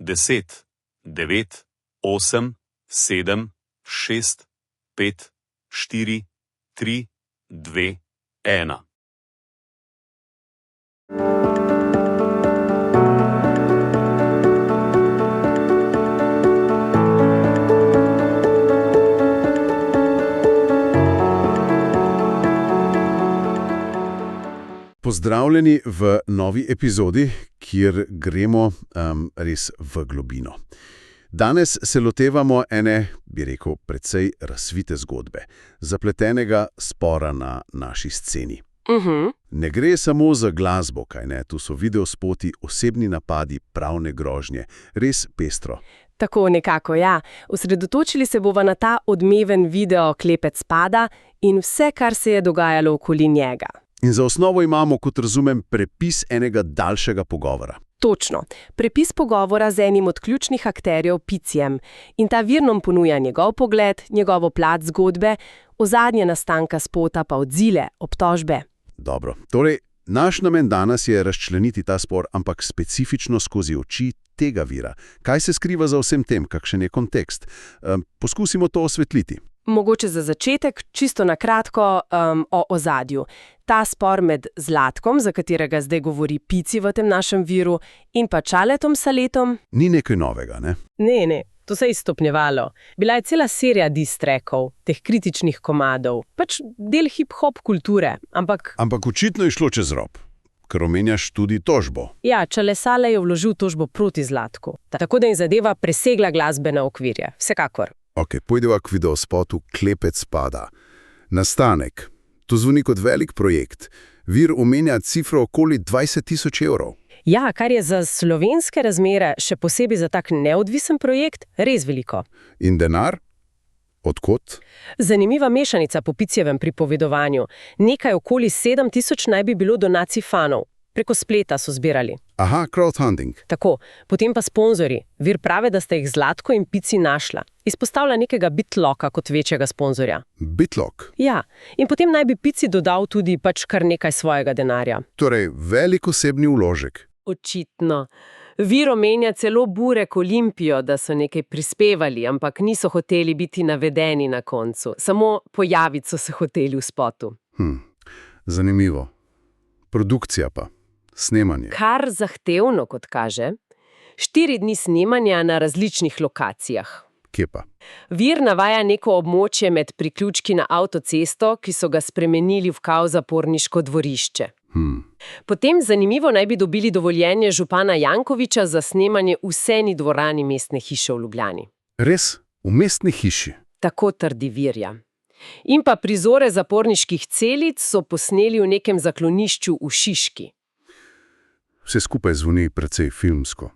10, 9, 8, 7, 6, 5, 4, 3, 2, 1. Pozdravljeni v novi epizodi, kjer gremo res v globino. Danes se lotevamo ene, bi rekel, precej razvite zgodbe, zapletenega spora na naši sceni. Ne gre samo za glasbo, kajne, tu so videospoti, osebni napadi, pravne grožnje, res pestro. Tako nekako, ja. Osredotočili se bova na ta odmeven video Klepec spada in vse, kar se je dogajalo okoli njega. In za osnovo imamo, kot razumem, prepis enega daljšega pogovora. Točno. Prepis pogovora z enim od ključnih akterjev Picijem. In ta vir nam ponuja njegov pogled, njegovo plat zgodbe, ozadje nastanka spota pa odzile, obtožbe. Dobro. Torej, naš namen danes je razčleniti ta spor, ampak specifično skozi oči tega vira. Kaj se skriva za vsem tem, kakšen je kontekst? Poskusimo to osvetliti. Mogoče za začetek, čisto na kratko, o ozadju. Ta spor med Zlatkom, za katerega zdaj govori Pici v tem našem viru, in pa Čaletom Saletom. Ni nekaj novega, ne? Ne, to se je stopnjevalo. Bila je cela serija diss-trackov, teh kritičnih komadov, pač del hip-hop kulture, ampak... Ampak očitno je šlo čez rob, ker omenjaš tudi tožbo. Ja, Čale Sale je vložil tožbo proti Zlatku, tako da je zadeva presegla glasbene okvirje, vsekakor. Ok, pojdeva k videospotu Klepec spada. Nastanek. To zvoni kot velik projekt. Vir omenja cifro okoli 20.000 evrov. Ja, kar je za slovenske razmere, še posebej za tak neodvisen projekt, res veliko. In denar? Odkot? Zanimiva mešanica po Picijevem pripovedovanju. Nekaj okoli 7.000 naj bi bilo donacij fanov. Preko spleta so zbirali. Aha, crowdfunding. Tako, potem pa sponzorji. Vir prave, da sta jih Zlatko in Pici našla. Izpostavlja nekega Bitlocka kot večjega sponzorja. Bitlock? Ja, in potem naj bi Pici dodal tudi pač kar nekaj svojega denarja. Torej, velik osebni vložek. Očitno. Vir omenja celo Burek Olimpijo, da so nekaj prispevali, ampak niso hoteli biti navedeni na koncu. Samo pojaviti so se hoteli v spotu. Zanimivo. Produkcija pa. Snemanje. Kar zahtevno, kot kaže. 4 dni snemanja na različnih lokacijah. Kje pa? Vir navaja neko območje med priključki na avtocesto, ki so ga spremenili v kao zaporniško dvorišče. Potem zanimivo naj bi dobili dovoljenje župana Jankovića za snemanje v Seni dvorani mestne hiše v Ljubljani. Res? V mestni hiši? Tako trdi Virja. In pa prizore zaporniških celic so posneli v nekem zaklonišču v Šiški. Vse skupaj zvoni precej filmsko.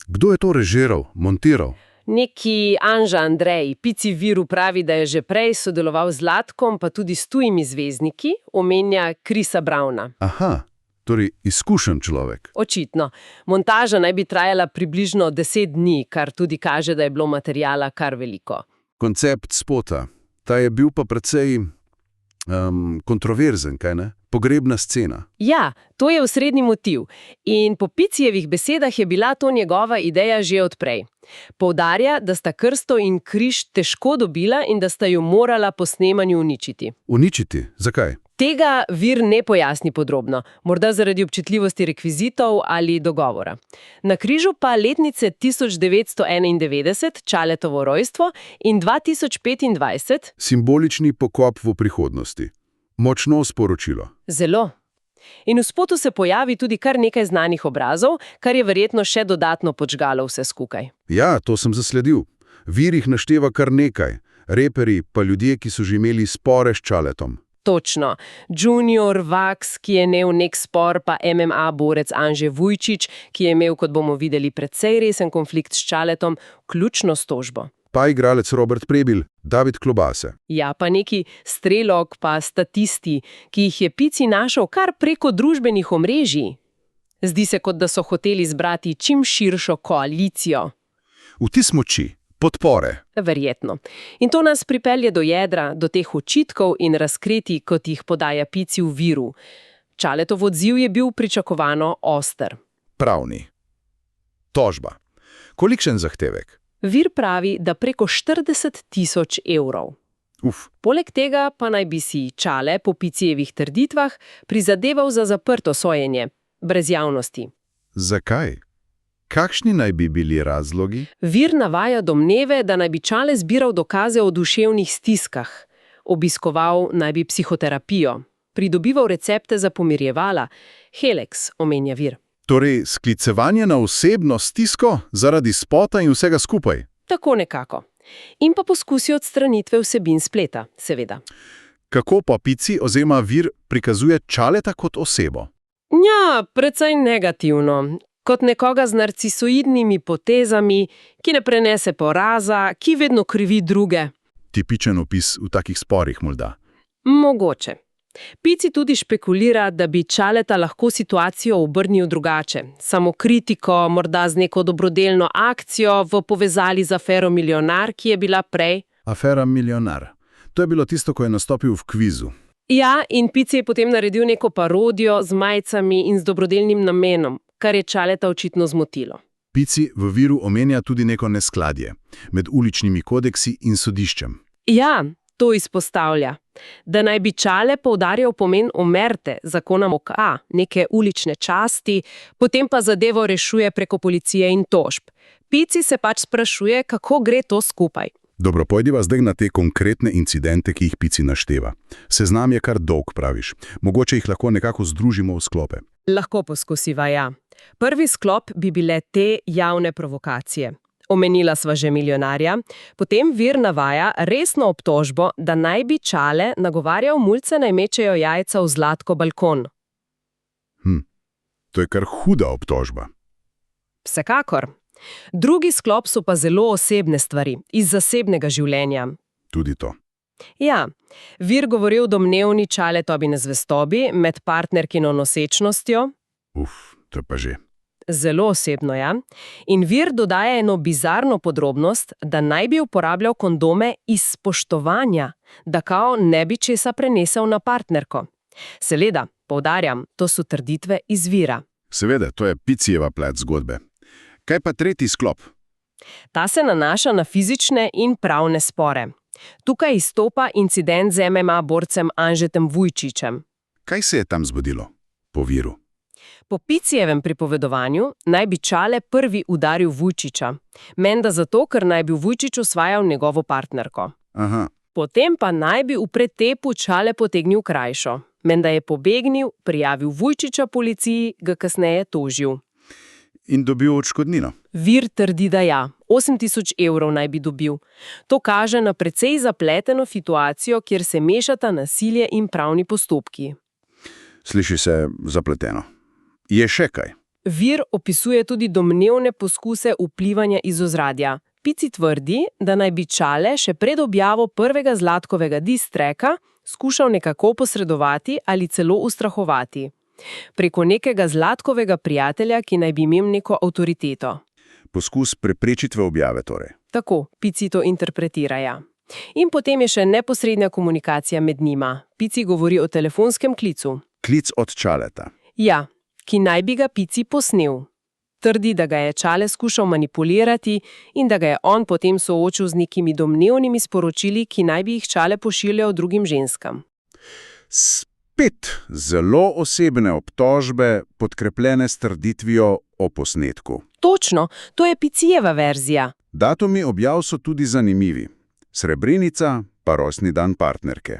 Kdo je to režiral, montiral? Neki Anža Andrej. Pici Viru pravi, da je že prej sodeloval z Zlatkom, pa tudi s tujimi zvezdniki, omenja Chrisa Browna. Aha, torej izkušen človek. Očitno. Montaža naj bi trajala približno 10 dni, kar tudi kaže, da je bilo materiala kar veliko. Koncept spota. Ta je bil pa precej kontroverzen, kaj ne? Pogrebna scena. Ja, to je osrednji motiv. In po Picijevih besedah je bila to njegova ideja že odprej. Poudarja, da sta krsto in križ težko dobila in da sta jo morala po snemanju uničiti. Uničiti? Zakaj? Tega Vir ne pojasni podrobno, morda zaradi občutljivosti rekvizitov ali dogovora. Na križu pa letnice 1991, Čaletovo rojstvo, in 2025. Simbolični pokop v prihodnosti. Močno sporočilo. Zelo. In v spotu se pojavi tudi kar nekaj znanih obrazov, kar je verjetno še dodatno podžgalo vse skupaj. Ja, to sem zasledil. Vir jih našteva kar nekaj. Reperi pa ljudje, ki so že imeli spore s Čaletom. Točno. Junior Vax, ki je imel nek spor, pa MMA borec Anže Vujčič, ki je imel, kot bomo videli, precej resen konflikt s Čaletom, vključno s tožbo. Pa igralec Robert Prebil, David Klobase. Ja, pa neki Strelok, pa statisti, ki jih je Pici našel kar preko družbenih omrežij. Zdi se, kot da so hoteli zbrati čim širšo koalicijo. Vtis moči, podpore. Verjetno. In to nas pripelje do jedra, do teh očitkov in razkritij, kot jih podaja Pici v Viru. Čaletov odziv je bil pričakovano oster. Pravni. Tožba. Kolikšen zahtevek? Vir pravi, da preko 40.000 evrov. Poleg tega pa naj bi si Čale po Picijevih trditvah prizadeval za zaprto sojenje, brez javnosti. Zakaj? Kakšni naj bi bili razlogi? Vir navaja domneve, da naj bi Čale zbiral dokaze o duševnih stiskah. Obiskoval naj bi psihoterapijo. Pridobival recepte za pomirjevala. Heleks, omenja vir. Torej, sklicevanje na osebno stisko zaradi spota in vsega skupaj? Tako nekako. In pa poskusi odstranitve vsebin spleta, seveda. Kako pa Pici oziroma vir prikazuje Čaleta kot osebo? Ja, precej negativno. Kot nekoga z narcisoidnimi potezami, ki ne prenese poraza, ki vedno krivi druge. Tipičen opis v takih sporih morda. Mogoče. Pici tudi špekulira, da bi Čaleta lahko situacijo obrnil drugače. Samokritiko, morda z neko dobrodelno akcijo v povezali z afero Milijonar, ki je bila prej. Afera Milijonar. To je bilo tisto, ko je nastopil v kvizu. Ja, in Pici je potem naredil neko parodijo z majicami in z dobrodelnim namenom, kar je Čaleta očitno zmotilo. Pici v viru omenja tudi neko neskladje med uličnimi kodeksi in sodiščem. Ja, to izpostavlja. Da naj bi Čale poudarjal pomen omerte, zakona MOKA, neke ulične časti, potem pa zadevo rešuje preko policije in tožb. Pici se pač sprašuje, kako gre to skupaj. Dobro, pojdiva zdaj na te konkretne incidente, ki jih Pici našteva. Seznam je kar dolg, praviš. Mogoče jih lahko nekako združimo v sklope. Lahko poskusiva, ja. Prvi sklop bi bile te javne provokacije. Omenila sva že Milijonarja, potem vir navaja resno obtožbo, da naj bi Čale nagovarjal mulce naj mečejo jajca v Zlatko balkon. To je kar huda obtožba. Vsekakor. Drugi sklop so pa zelo osebne stvari, iz zasebnega življenja. Tudi to. Ja, vir govori o domnevni Čaletovi nezvestobi med partnerkino nosečnostjo. To je pa že. Zelo osebno, ja. In vir dodaja eno bizarno podrobnost, da naj bi uporabljal kondome iz spoštovanja, da kao ne bi česa prenesel na partnerko. Seveda, poudarjam, to so trditve iz vira. Seveda, to je Picijeva plat zgodbe. Kaj pa tretji sklop? Ta se nanaša na fizične in pravne spore. Tukaj izstopa incident z MMA borcem Anžetom Vujčičem. Kaj se je tam zgodilo? Po viru. Po Picijevem pripovedovanju naj bi Čale prvi udaril Vujčiča. Menda zato, ker naj bi Vujčič osvajal njegovo partnerko. Aha. Potem pa naj bi v pretepu Čale potegnil krajšo. Menda je pobegnil, prijavil Vujčiča policiji, ga kasneje tožil. In dobil odškodnino. Vir trdi, da ja. 8.000 evrov naj bi dobil. To kaže na precej zapleteno situacijo, kjer se mešata nasilje in pravni postopki. Sliši se zapleteno. Je še kaj? Vir opisuje tudi domnevne poskuse vplivanja iz ozadja. Pici tvrdi, da naj bi Čale še pred objavo prvega Zlatkovega diss-tracka skušal nekako posredovati ali celo ustrahovati. Preko nekega Zlatkovega prijatelja, ki naj bi imel neko avtoriteto. Poskus preprečitve objave torej. Tako, Pici to interpretira, ja. In potem je še neposredna komunikacija med njima. Pici govori o telefonskem klicu. Klic od Čaleta. Ja, ki naj bi ga Pici posnel. Trdi, da ga je Čale skušal manipulirati in da ga je on potem soočil z nekimi domnevnimi sporočili, ki naj bi jih Čale pošiljal drugim ženskam. Spet zelo osebne obtožbe, podkrepljene s trditvijo o posnetku. Točno, to je Picijeva verzija. Datumi objav so tudi zanimivi. Srebrenica pa rojstni dan partnerke.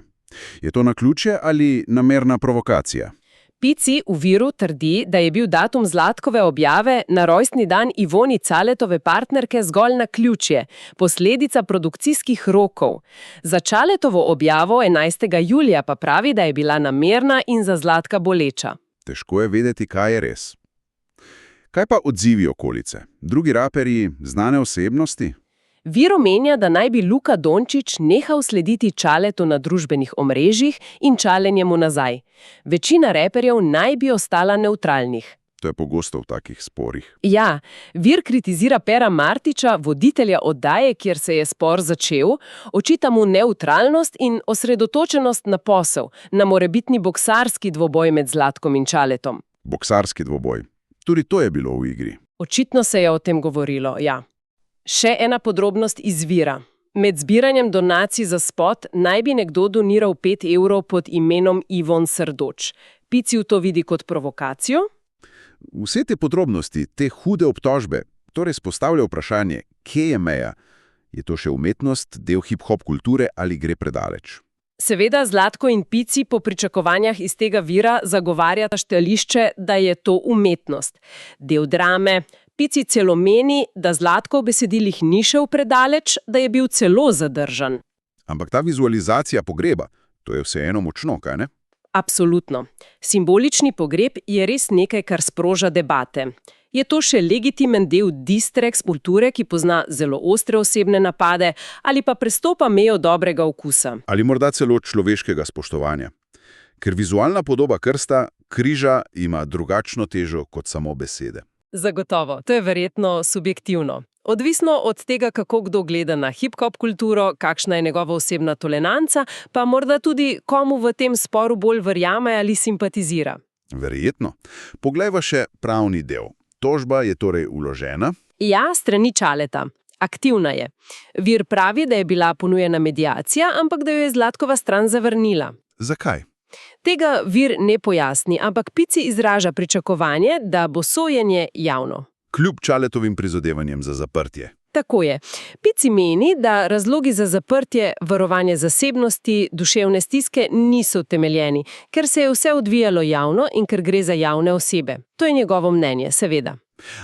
Je to naključje ali namerna provokacija? Pici v viru trdi, da je bil datum Zlatkove objave na rojstni dan Ivoni Čaletove partnerke zgolj naključje, posledica produkcijskih rokov. Za Čaletovo objavo 11. julija pa pravi, da je bila namerna in za Zlatka boleča. Težko je vedeti, kaj je res. Kaj pa odzivi okolice? Drugi raperji, znane osebnosti? Vir omenja, da naj bi Luka Dončić nehal slediti Čaletu na družbenih omrežjih in Čale njemu nazaj. Večina reperjev naj bi ostala nevtralnih. To je pogosto v takih sporih. Ja, vir kritizira Pera Martića, voditelja oddaje, kjer se je spor začel, očita mu nevtralnost in osredotočenost na posel, na morebitni boksarski dvoboj med Zlatkom in Čaletom. Boksarski dvoboj. Tudi to je bilo v igri. Očitno se je o tem govorilo, ja. Še ena podrobnost izvira. Med zbiranjem donacij za spot naj bi nekdo doniral 5 evrov pod imenom Ivon Srdoč. Piciv to vidi kot provokacijo? Vse te podrobnosti, te hude obtožbe, torej spostavlja vprašanje, kje je meja? Je to še umetnost, del hip-hop kulture ali gre predaleč? Seveda Zlatko in Pici po pričakovanjah iz tega vira zagovarjata stališče, da je to umetnost. Del drame. Pici celo meni, da Zlatko v besedilih ni šel predaleč, da je bil celo zadržan. Ampak ta vizualizacija pogreba, to je vseeno močno, kaj ne? Absolutno. Simbolični pogreb je res nekaj, kar sproža debate. Je to še legitimen del distreks kulture, ki pozna zelo ostre osebne napade, ali pa prestopa mejo dobrega okusa? Ali morda celo človeškega spoštovanja? Ker vizualna podoba krsta, križa ima drugačno težo kot samo besede. Zagotovo, to je verjetno subjektivno. Odvisno od tega, kako kdo gleda na hip-hop kulturo, kakšna je njegova osebna toleranca, pa morda tudi komu v tem sporu bolj verjame ali simpatizira. Verjetno. Poglejva še pravni del. Tožba je torej vložena? Ja, strani Čaleta. Aktivna je. Vir pravi, da je bila ponujena mediacija, ampak da jo je Zlatkova stran zavrnila. Zakaj? Tega vir ne pojasni, ampak Pici izraža pričakovanje, da bo sojenje javno. Kljub Čaletovim prizadevanjem za zaprtje. Tako je. Pici meni, da razlogi za zaprtje, varovanje zasebnosti, duševne stiske niso utemeljeni, ker se je vse odvijalo javno in ker gre za javne osebe. To je njegovo mnenje, seveda.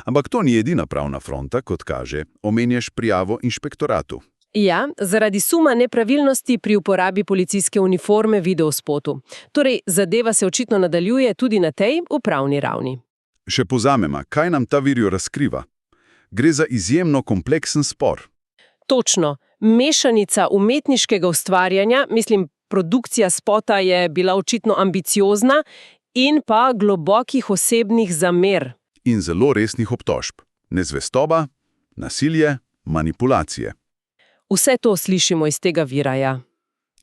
Ampak to ni edina pravna fronta, kot kaže, omenjaš prijavo inšpektoratu. Ja, zaradi suma nepravilnosti pri uporabi policijske uniforme v videospotu. Torej, zadeva se očitno nadaljuje tudi na tej upravni ravni. Še pozamema, kaj nam ta vir razkriva? Gre za izjemno kompleksen spor. Točno. Mešanica umetniškega ustvarjanja, produkcija spota je bila očitno ambiciozna, in pa globokih osebnih zamer. In zelo resnih obtožb. Nezvestoba, nasilje, manipulacije. Vse to slišimo iz tega vira, ja.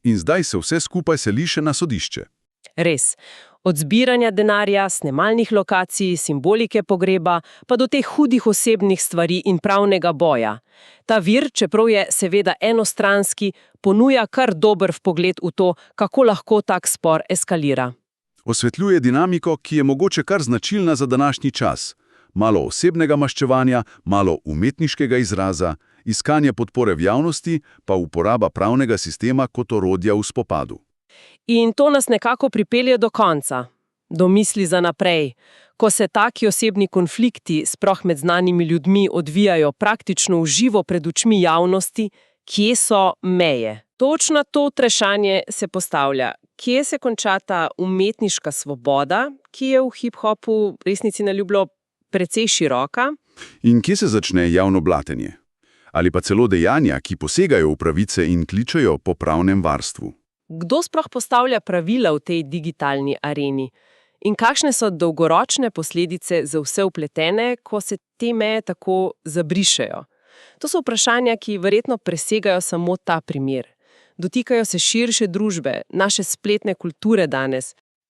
In zdaj se vse skupaj seli še na sodišče. Res. Od zbiranja denarja, snemalnih lokacij, simbolike pogreba, pa do teh hudih osebnih stvari in pravnega boja. Ta vir, čeprav je seveda enostranski, ponuja kar dober vpogled v to, kako lahko tak spor eskalira. Osvetljuje dinamiko, ki je mogoče kar značilna za današnji čas. Malo osebnega maščevanja, malo umetniškega izraza, iskanje podpore v javnosti, pa uporaba pravnega sistema kot orodja v spopadu. In to nas nekako pripelje do konca, do misli za naprej. Ko se taki osebni konflikti, sploh med znanimi ljudmi, odvijajo praktično v živo pred očmi javnosti, kje so meje? Točno to vprašanje se postavlja. Kje se konča ta umetniška svoboda, ki je v hip-hopu resnici na ljublo precej široka? In kje se začne javno blatenje? Ali pa celo dejanja, ki posegajo v pravice in kličejo po pravnem varstvu? Kdo sploh postavlja pravila v tej digitalni areni? In kakšne so dolgoročne posledice za vse vpletene, ko se te meje tako zabrišejo? To so vprašanja, ki verjetno presegajo samo ta primer. Dotikajo se širše družbe, naše spletne kulture danes.